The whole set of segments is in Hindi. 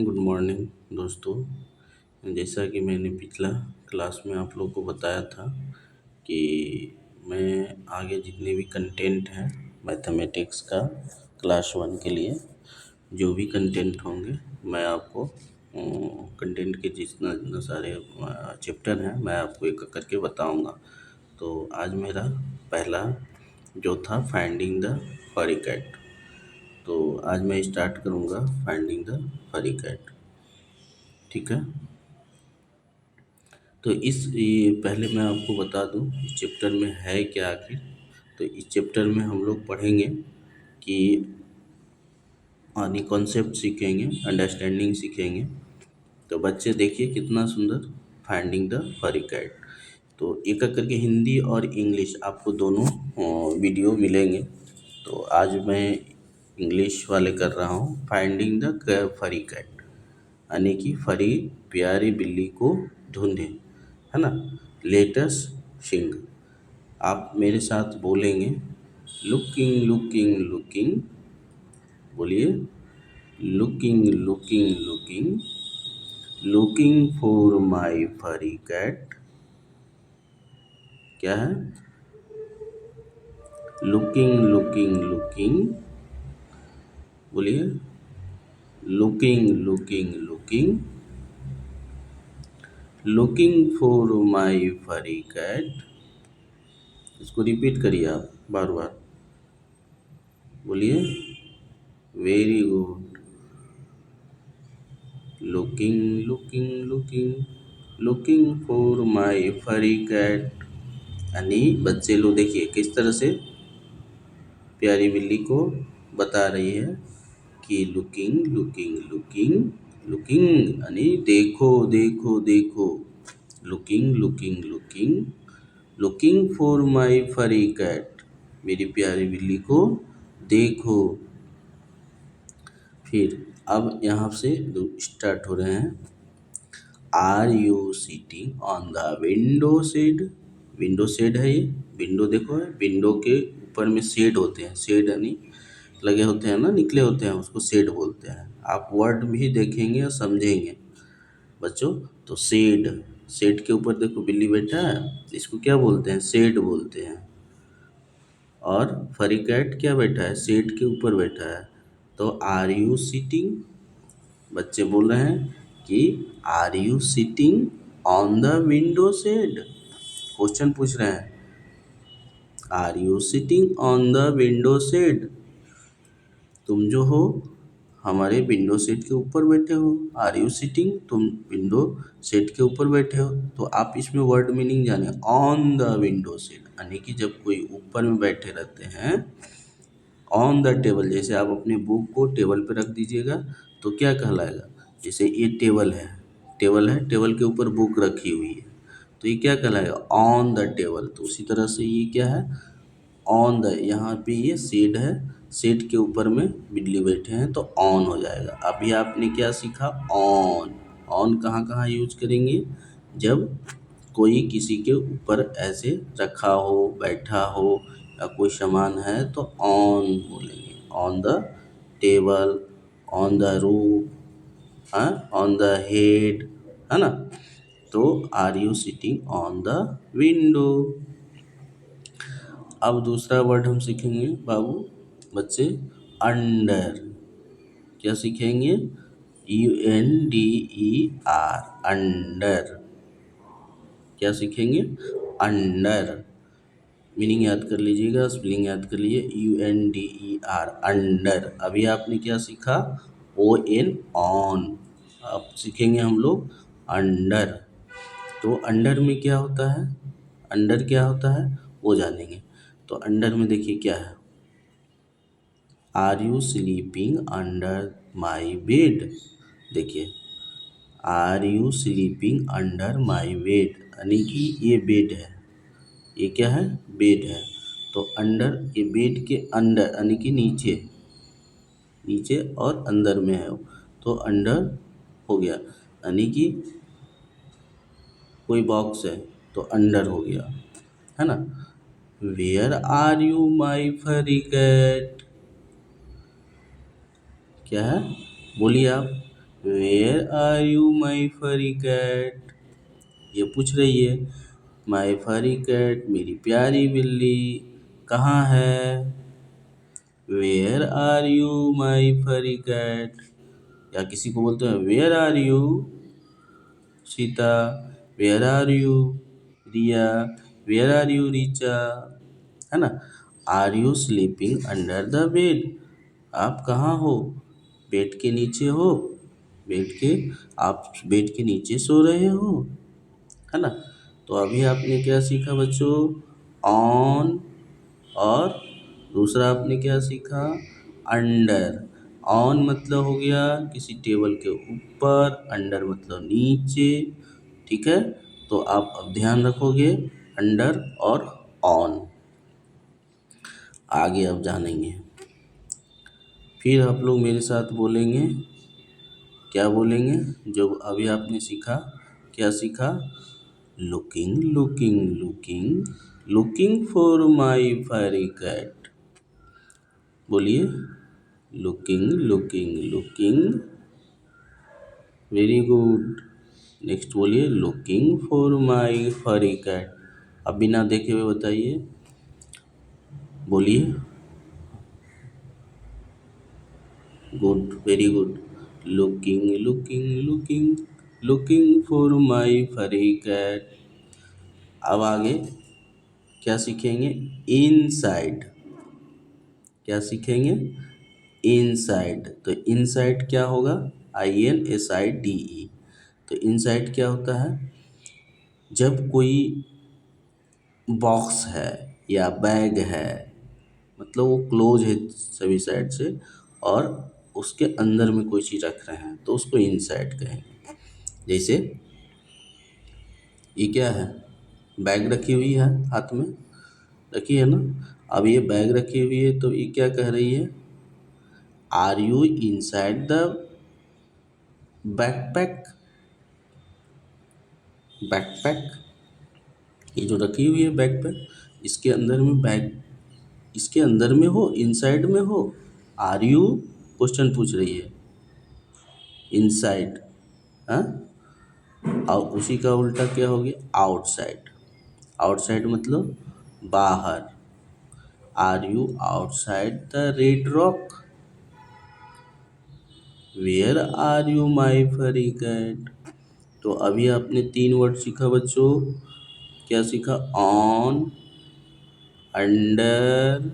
गुड मॉर्निंग दोस्तों। जैसा कि मैंने पिछला क्लास में आप लोग को बताया था कि मैं आगे जितने भी कंटेंट हैं मैथमेटिक्स का क्लास 1 के लिए जो भी कंटेंट होंगे मैं आपको कंटेंट के जितना जितना सारे चैप्टर हैं मैं आपको एक एक करके बताऊंगा। तो आज मेरा पहला जो था फाइंडिंग द फरी कैट। तो आज मैं स्टार्ट करूंगा फाइंडिंग द फरी कैट। ठीक है। तो ये पहले मैं आपको बता दूं इस चैप्टर में है क्या आखिर। तो इस चैप्टर में हम लोग पढ़ेंगे कि आनी कॉन्सेप्ट सीखेंगे, अंडरस्टैंडिंग सीखेंगे। तो बच्चे देखिए कितना सुंदर, फाइंडिंग द फरी कैट। तो एक एक करके हिंदी और इंग्लिश आपको दोनों वीडियो मिलेंगे। तो आज मैं इंग्लिश वाले कर रहा हूँ, फाइंडिंग द फरी कैट, यानी कि फरी प्यारी बिल्ली को ढूंढे, है ना। Let's sing. आप मेरे साथ बोलेंगे, लुकिंग लुकिंग लुकिंग। बोलिए, looking looking looking, looking for my furry cat. क्या है? Looking looking looking. बोलिए, looking looking looking, looking for my furry cat. इसको रिपीट करिए आप बार बार। बोलिए, very good. Looking looking looking, looking for my furry cat. यानी बच्चे लोग देखिए किस तरह से प्यारी बिल्ली को बता रही है कि लुकिंग लुकिंग लुकिंग, लुकिंग यानी देखो देखो देखो, looking looking looking, looking for my furry cat. मेरी प्यारी बिल्ली को देखो। फिर अब यहाँ से स्टार्ट हो रहे हैं। Are you sitting on the window shade. Window shade है ये, विंडो देखो है, विंडो के ऊपर में शेड होते हैं, शेड यानी लगे होते हैं ना, निकले होते हैं, उसको शेड बोलते हैं। आप वर्ड भी देखेंगे और समझेंगे बच्चों। तो शेड, शेड के ऊपर देखो बिल्ली बैठा है, इसको क्या बोलते हैं? शेड बोलते हैं। और फरी कैट क्या बैठा है? शेड के ऊपर बैठा है। तो आर यू सीटिंग, बच्चे बोल रहे हैं कि are you sitting on the window shade. Question पूछ रहे हैं, are you sitting on the window shade. तुम जो हो हमारे विंडो सीट के ऊपर बैठे हो। आर यू सिटिंग, तुम विंडो सीट के ऊपर बैठे हो। तो आप इसमें वर्ड मीनिंग जाने, ऑन द विंडो सीट यानी कि जब कोई ऊपर में बैठे रहते हैं। ऑन द टेबल, जैसे आप अपने बुक को टेबल पे रख दीजिएगा तो क्या कहलाएगा? जैसे ये टेबल है, टेबल है, टेबल के ऊपर बुक रखी हुई है, तो ये क्या कहलाएगा? On the table. तो उसी तरह से ये क्या है? ऑन द, यहाँ पे ये शेड है, शेड के ऊपर में बिल्ली बैठे हैं तो ऑन हो जाएगा। अभी आपने क्या सीखा? ऑन। ऑन कहाँ कहाँ यूज करेंगे? जब कोई किसी के ऊपर ऐसे रखा हो, बैठा हो, या कोई सामान है तो ऑन बोलेंगे। On the table, on the roof, हाँ, ऑन द हेड, है ना। तो are you sitting on the window. अब दूसरा वर्ड हम सीखेंगे बाबू बच्चे, अंडर। क्या सीखेंगे? UNDER, under. क्या सीखेंगे? अंडर। मीनिंग याद कर लीजिएगा, स्पेलिंग याद कर लीजिए, UNDER, अंडर। अभी आपने क्या सीखा? ON, on. अब सीखेंगे हम लोग अंडर। तो अंडर में क्या होता है? अंडर क्या होता है वो जानेंगे। तो अंडर में देखिए क्या है, are you sleeping under my bed. देखिए, are you sleeping under my bed यानी कि ये बेड है, ये क्या है? बेड है। तो अंडर, ये बेड के अंडर यानी कि नीचे, नीचे और अंदर में है, तो अंडर हो गया। यानी कि कोई बॉक्स है तो अंडर हो गया, है ना। Where are you my furry cat. क्या है? बोलिए आप, where are you my furry cat, ये पूछ रही है माई फरी कैट, मेरी प्यारी बिल्ली कहाँ है। Where are you my furry cat, या किसी को बोलते हैं where are you Sita, where are you Riya, where are you Richa, है ना। Are you sleeping under the bed, आप कहाँ हो, बेड के नीचे हो, बेड के, आप बेड के नीचे सो रहे हो, है ना। तो अभी आपने क्या सीखा बच्चों, ऑन, और दूसरा आपने क्या सीखा, अंडर। ऑन मतलब हो गया किसी टेबल के ऊपर, अंडर मतलब नीचे, ठीक है। तो आप अब ध्यान रखोगे अंडर और ऑन, आगे अब जानेंगे। फिर आप लोग मेरे साथ बोलेंगे, क्या बोलेंगे, जो अभी आपने सीखा, क्या सीखा, looking looking looking, looking for my furry cat, बोलिए, looking looking looking, very good. Next बोलिए, looking for my furry cat, अब बिना देखे हुए बताइए, बोलिए, good, very good. Looking looking looking, looking for my furry cat. अब आगे क्या सीखेंगे, इनसाइड, क्या सीखेंगे, इनसाइड। तो इनसाइड क्या होगा, INSIDE। तो इनसाइड क्या होता है, जब कोई बॉक्स है या बैग है, मतलब वो क्लोज है सभी साइड से, और उसके अंदर में कोई चीज़ रख रहे हैं तो उसको इनसाइड कहेंगे। जैसे ये क्या है, बैग रखी हुई है, हाथ में रखी है ना। अब ये बैग रखी हुई है तो ये क्या कह रही है, are you inside the backpack, backpack, ये जो रखी हुई है बैकपैक, इसके अंदर में बैग, इसके अंदर में हो, इनसाइड में हो, आर यू, क्वेश्चन पूछ रही है, इनसाइड, हाँ। और उसी का उल्टा क्या हो गया, आउटसाइड, आउटसाइड मतलब बाहर, are you outside the red rock, where are you my furry cat. तो अभी आपने 3 वर्ड सीखा बच्चों, क्या सीखा, ऑन, अंडर,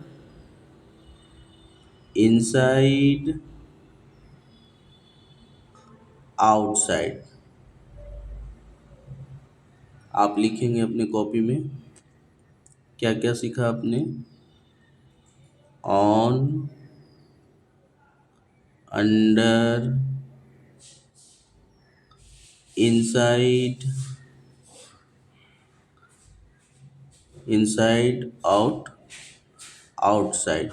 इनसाइड, आउटसाइड। आप लिखेंगे अपने कॉपी में क्या क्या सीखा आपने, on, under, inside, inside, out, outside.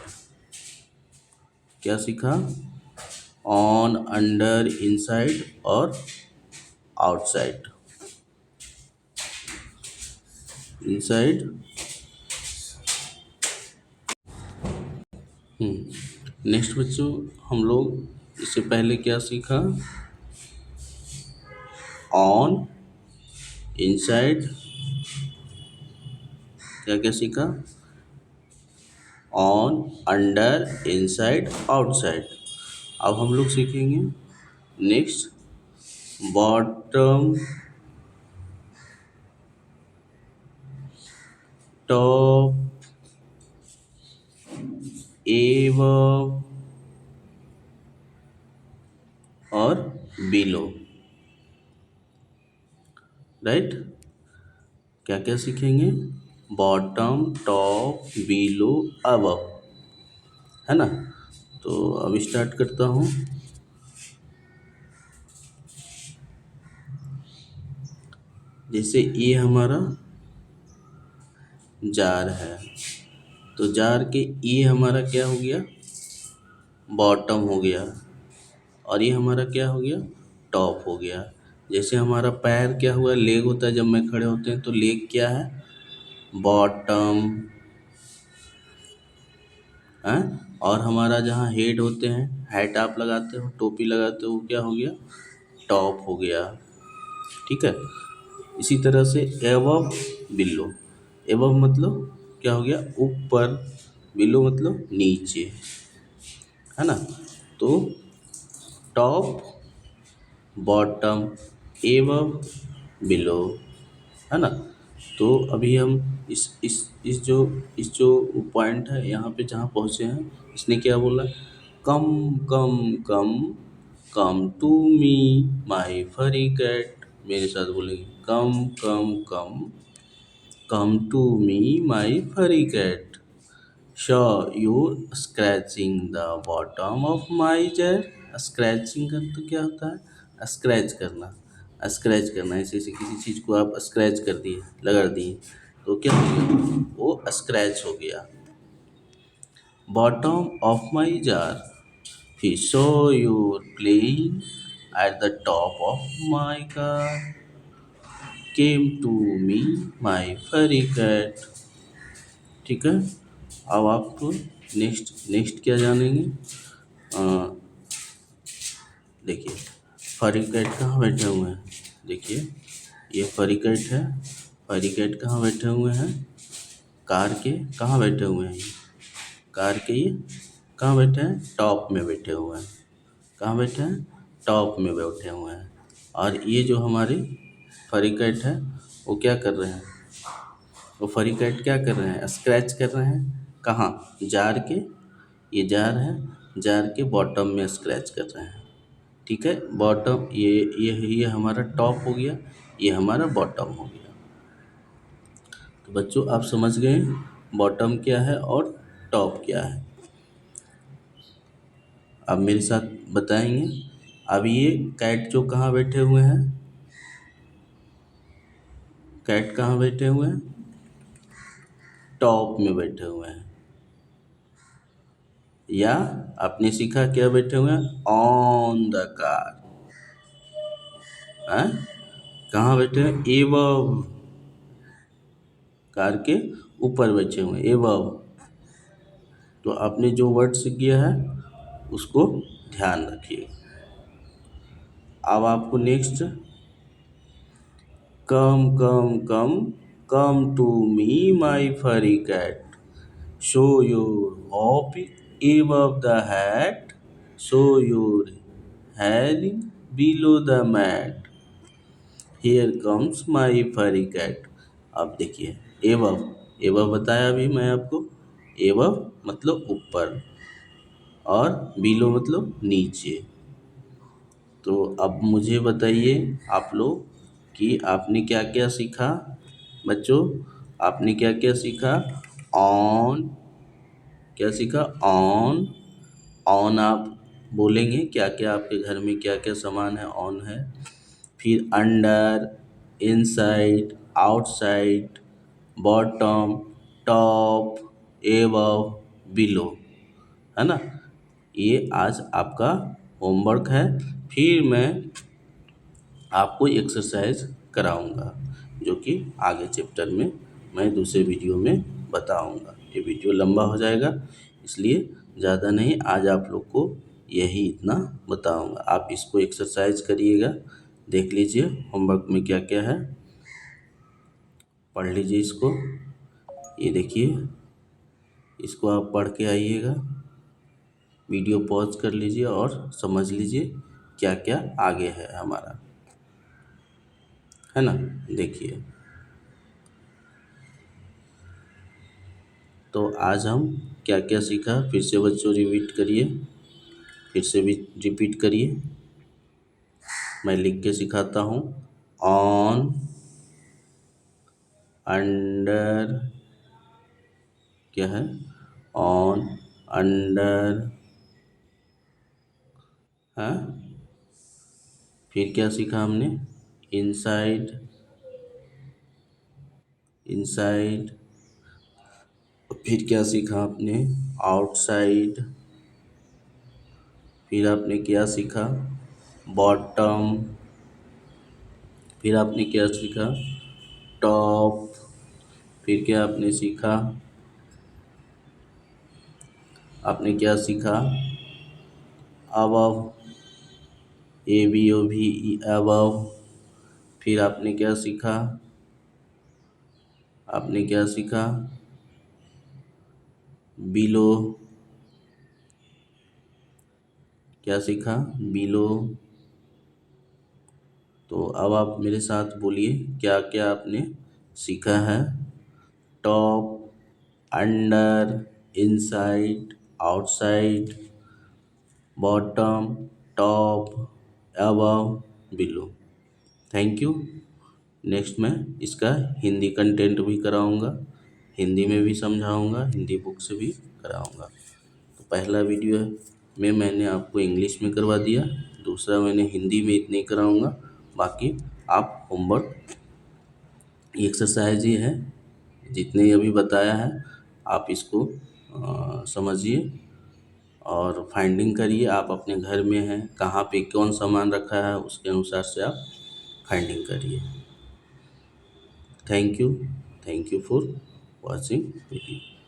क्या सीखा, ऑन, अंडर, इनसाइड और आउटसाइड, इनसाइड। नेक्स्ट बच्चों, हम लोग इससे पहले क्या सीखा, ऑन, इनसाइड, क्या क्या सीखा, ऑन, अंडर, इनसाइड, आउटसाइड। अब हम लोग सीखेंगे नेक्स्ट, बॉटम, टॉप, एबव और बिलो, राइट। क्या क्या सीखेंगे, बॉटम, टॉप, बिलो, अबव, है ना। तो अब स्टार्ट करता हूँ। जैसे ये हमारा जार है, तो जार के ये हमारा क्या हो गया, बॉटम हो गया, और ये हमारा क्या हो गया, टॉप हो गया। जैसे हमारा पैर क्या हुआ, लेग होता है जब मैं खड़े होते हैं, तो लेग क्या है, बॉटम, है, और हमारा जहाँ हेड होते हैं, हैट आप लगाते हो, टोपी लगाते हो, वो क्या हो गया, टॉप हो गया। ठीक है। इसी तरह से एबव, बिलो। एबव मतलब क्या हो गया, ऊपर। बिलो मतलब नीचे, है ना। तो टॉप, बॉटम, एबव, बिलो, है ना। तो अभी हम इस जो पॉइंट है यहाँ पे जहाँ पहुँचे हैं, इसने क्या बोला, कम कम कम, come to me my furry cat. मेरे साथ बोलेंगे, कम कम कम, come to me my furry cat. Show you scratching the bottom of my chair. Scratching का तो क्या होता है, स्क्रैच करना। स्क्रैच करना, ऐसे ऐसे किसी चीज़ को आप स्क्रैच कर दिए, रगड़ दिए, तो क्या हो गया, वो स्क्रैच हो गया। Bottom of my jar, he saw you playing at the top of my car, came to me my furry cat। ठीक है। अब आपको नेक्स्ट नेक्स्ट क्या जानेंगे, अ, देखिए फरी कैट कहाँ बैठे हुए हैं। देखिए ये फरी कैट है। फरी कैट कहाँ बैठे हुए हैं, कार के कहाँ बैठे हुए हैं, ये कार के ये कहाँ बैठे हैं, टॉप में बैठे हुए हैं। कहाँ बैठे हैं, टॉप में बैठे हुए हैं। और ये जो हमारे फरी कैट है, वो क्या कर रहे हैं, वो फरी कैट क्या कर रहे हैं, स्क्रैच कर रहे हैं। कहाँ, जार के, ये जार है, जार के बॉटम में स्क्रैच कर रहे हैं। ठीक है। बॉटम, ये हमारा टॉप हो गया, ये हमारा बॉटम हो गया। तो बच्चों आप समझ गए बॉटम क्या है और टॉप क्या है। अब मेरे साथ बताएंगे। अब ये कैट जो कहाँ बैठे हुए हैं, कैट कहाँ बैठे हुए हैं, टॉप में बैठे हुए हैं। या आपने सीखा क्या बैठे हुए हैं, ऑन द कार। हैं, कहाँ बैठे हैं, एबव, कार के ऊपर बैठे हुए हैं, एबव। तो आपने जो वर्ड सीख किया है उसको ध्यान रखिए। अब आपको next, come come come, come to me my furry cat, show your hop above the hat, show your hair below the mat, here comes my furry cat। अब देखिए above, above बताया अभी मैं आपको, above मतलब ऊपर और below मतलब नीचे। तो अब मुझे बताइए आप लोग कि आपने क्या क्या सीखा। बच्चों आपने क्या क्या सीखा, ऑन, क्या सीखा, ऑन। ऑन आप बोलेंगे क्या क्या आपके घर में क्या क्या सामान है, ऑन है। फिर under, inside, outside, bottom, top, above, below, है ना। ये आज आपका होमवर्क है। फिर मैं आपको एक्सरसाइज कराऊंगा जो कि आगे चैप्टर में मैं दूसरे वीडियो में बताऊंगा। ये वीडियो लंबा हो जाएगा, इसलिए ज़्यादा नहीं, आज आप लोग को यही इतना बताऊंगा। आप इसको एक्सरसाइज करिएगा, देख लीजिए होमवर्क में क्या क्या है, पढ़ लीजिए इसको। ये देखिए, इसको आप पढ़ के आइएगा, वीडियो पॉज कर लीजिए और समझ लीजिए क्या क्या आगे है हमारा, है ना। देखिए, तो आज हम क्या क्या सीखा फिर से बच्चों रिपीट करिए, फिर से भी रिपीट करिए। मैं लिख के सिखाता हूँ। ऑन, अंडर, क्या है, ऑन, अंडर, हाँ। फिर क्या सीखा हमने, इनसाइड, इनसाइड। फिर क्या सीखा आपने, आउटसाइड। फिर आपने क्या सीखा, बॉटम। फिर आपने क्या सीखा, टॉप। फिर क्या आपने सीखा, आपने क्या सीखा? Above, ABOV above. फिर आपने क्या सीखा? आपने क्या सीखा? बिलो। क्या सीखा? बिलो। तो अब आप मेरे साथ बोलिए क्या क्या आपने सीखा है। Top, under, inside, outside, bottom, top, above, below. Thank you. Next मैं इसका हिंदी कंटेंट भी कराऊंगा, हिंदी में भी समझाऊंगा, हिंदी बुक से भी कराऊंगा। तो पहला वीडियो में मैंने आपको इंग्लिश में करवा दिया, दूसरा मैंने हिंदी में इतने ही कराऊंगा। बाकी आप होमवर्क एक्सरसाइज ही है, जितने अभी बताया है आप इसको समझिए और फाइंडिंग करिए। आप अपने घर में हैं, कहाँ पे कौन सामान रखा है, उसके अनुसार से आप फाइंडिंग करिए। Thank you for watching video.